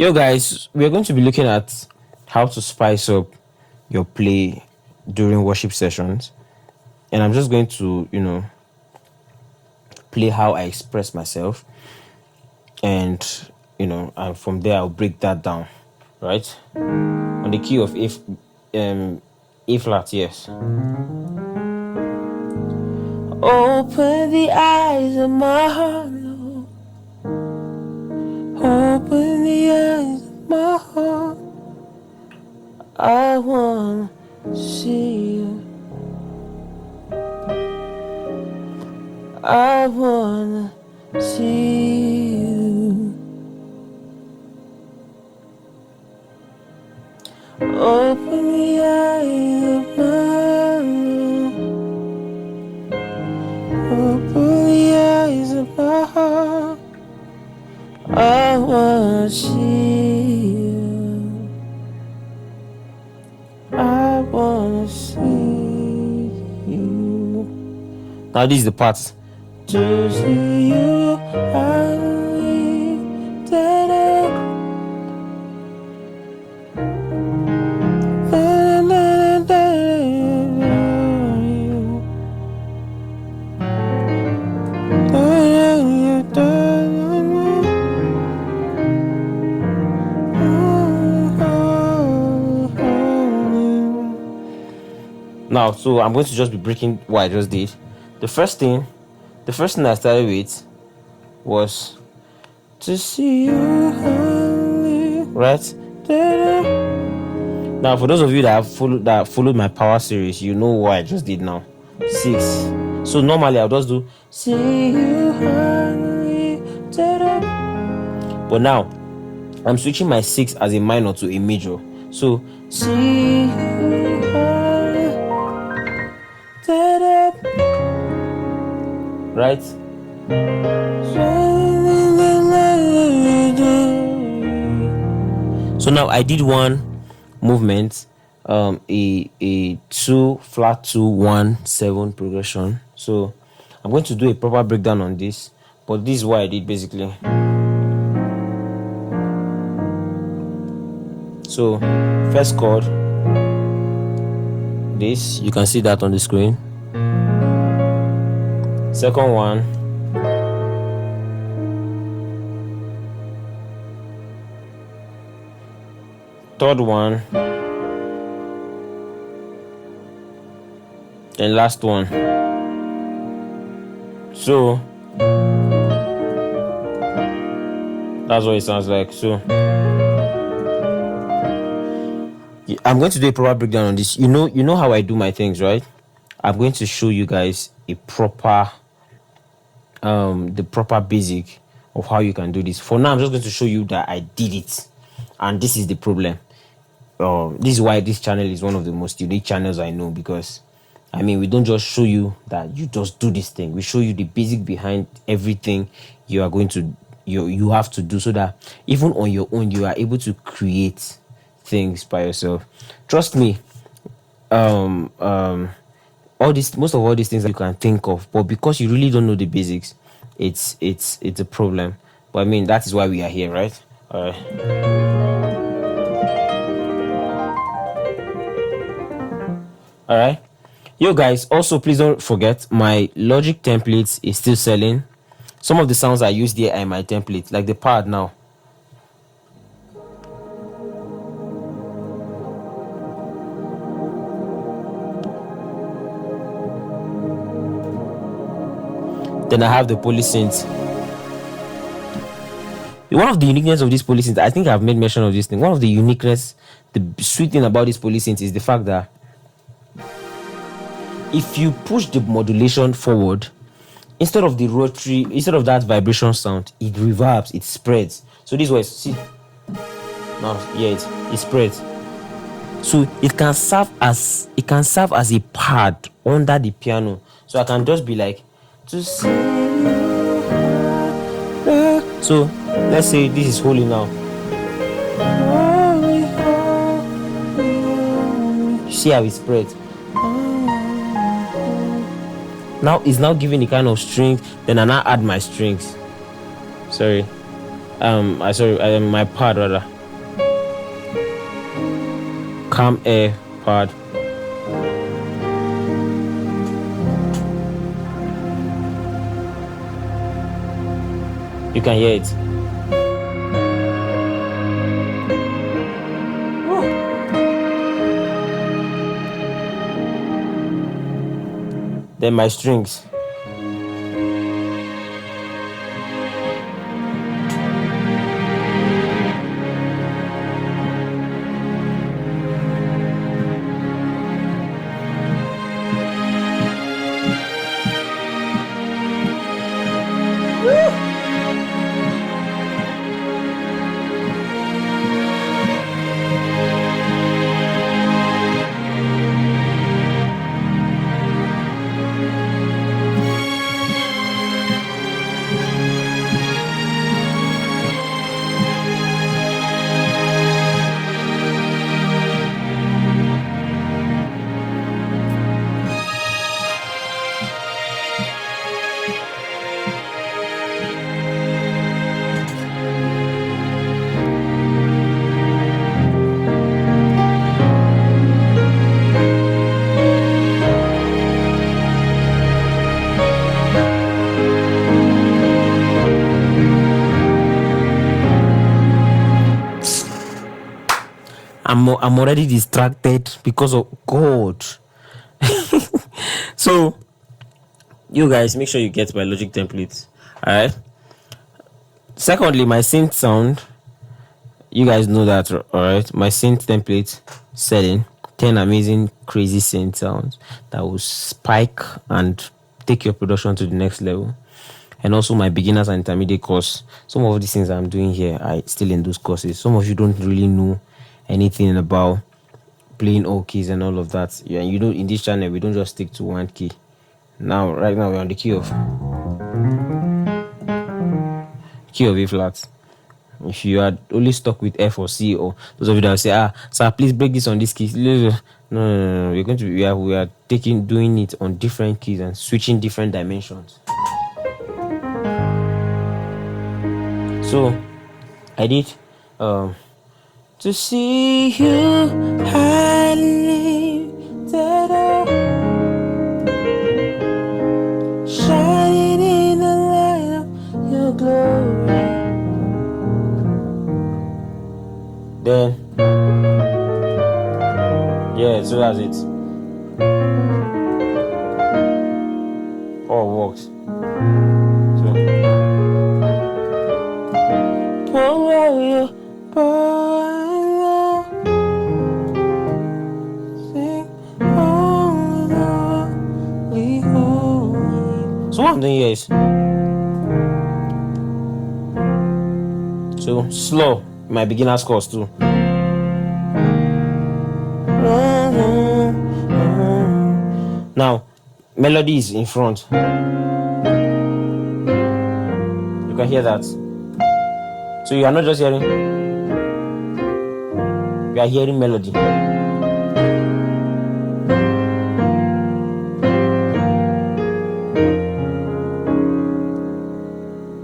Yo, guys, we're going to be looking at how to spice up your play during worship sessions. And I'm just going to, play how I express myself. And, and from there, I'll break that down, right? On the key of A flat, yes. Open the eyes of my heart, Lord. Open the eyes of my heart. I want to see you. I want to see you. Open the eyes of my heart. Open the eyes of my heart. I want to see you. I want to see you. Now this is the part. To see you, I lifted up. Now, so I'm going to just be breaking what I just did. The first thing I started with was to see you, right? Now, for those of you that followed my power series, you know what I just did now. 6. So normally I'll just do see you, but now I'm switching my 6 as a minor to a major. So see you, right? So now I did one movement, a 2 flat 2 1 7 progression. So I'm going to do a proper breakdown on this, but this is what I did basically. So first chord, this, you can see that on the screen. Second one, third one, and last one. So that's what it sounds like. So I'm going to do a proper breakdown on this. You know how I do my things, right? I'm going to show you guys a proper the proper basic of how you can do this. For now, I'm just going to show you that I did it, and this is the problem. This is why this channel is one of the most unique channels I know, because we don't just show you that you just do this thing. We show you the basic behind everything you are going to you have to do, so that even on your own you are able to create things by yourself. Trust me. Most of all these things that you can think of, but because you really don't know the basics, it's a problem. But that is why we are here, right? All right. Yo guys, also please don't forget my Logic templates is still selling. Some of the sounds I used here are in my template, like the pad now. Then I have the polysynth. One of the uniqueness of this polysynth, I think I've made mention of this thing. One of the uniqueness, the sweet thing about this polysynth is the fact that if you push the modulation forward, instead of that vibration sound, it reverbs, it spreads. So this way, see, now, yeah, it spreads. So it can serve as a pad under the piano. So I can just be like, to see you. So let's say this is holy now. See how it spreads. Now it's now giving the kind of strings. Then I now add my strings. Sorry. My pad rather. Calm air pad. You can hear it. Then my strings. I'm already distracted because of God. So you guys make sure you get my Logic templates. Alright. Secondly, my synth sound. You guys know that, alright? My synth template setting 10 amazing crazy synth sounds that will spike and take your production to the next level. And also my beginners and intermediate course. Some of these things I'm doing here are still in those courses. Some of you don't really know anything about playing all keys and all of that. Yeah, you know, in this channel we don't just stick to one key. Right now we're on the key of A flat. If you are only stuck with F or C, or those of you that will say, sir, please break this on this key. No. We're going to we are doing it on different keys and switching different dimensions. So I did to see you highly lifted up, shining in the light of your glory. Then yeah, so that's it. All works. So so what I'm doing here is so slow. My beginner's course too. Now, melody is in front. You can hear that. So you are not just hearing. You are hearing melody.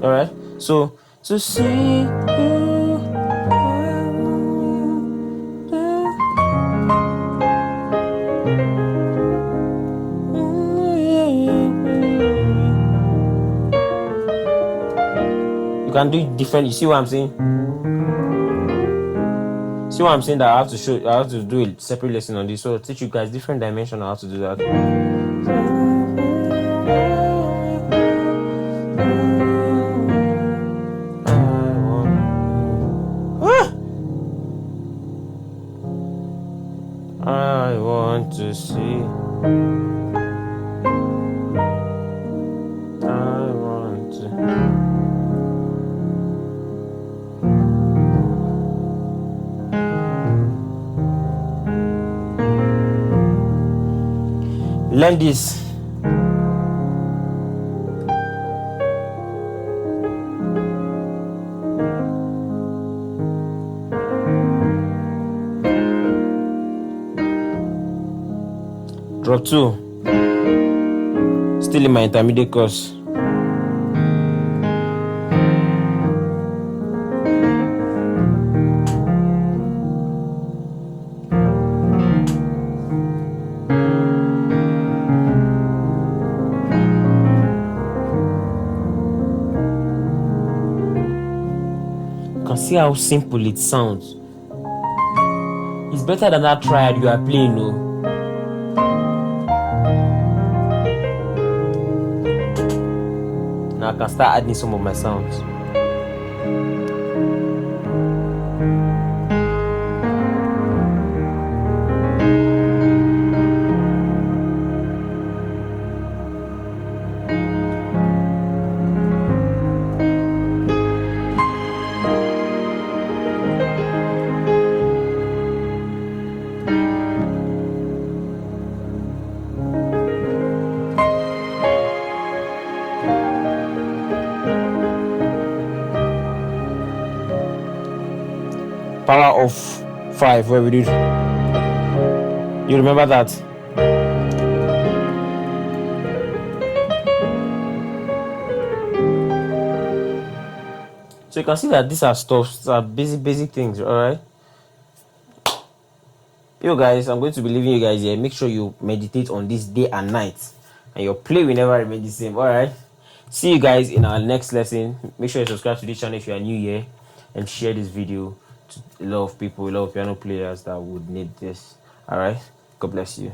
All right. So to see you. You can do it different. You see what I'm saying? See what I'm saying? That I have to do a separate lesson on this. So I'll teach you guys different dimension on how to do that. I want to see. I want to. Learn this. Drop 2. Still in my intermediate course. can see how simple it sounds. It's better than that triad you are playing, no? Now I can start adding some of my sounds. Power of 5 where we did. You remember that? So you can see that these are basic things, alright? Yo guys, I'm going to be leaving you guys here. Make sure you meditate on this day and night, and your play will never remain the same. Alright. See you guys in our next lesson. Make sure you subscribe to this channel if you are new here, and share this video to a lot of people, a lot of piano players that would need this. Alright. God bless you.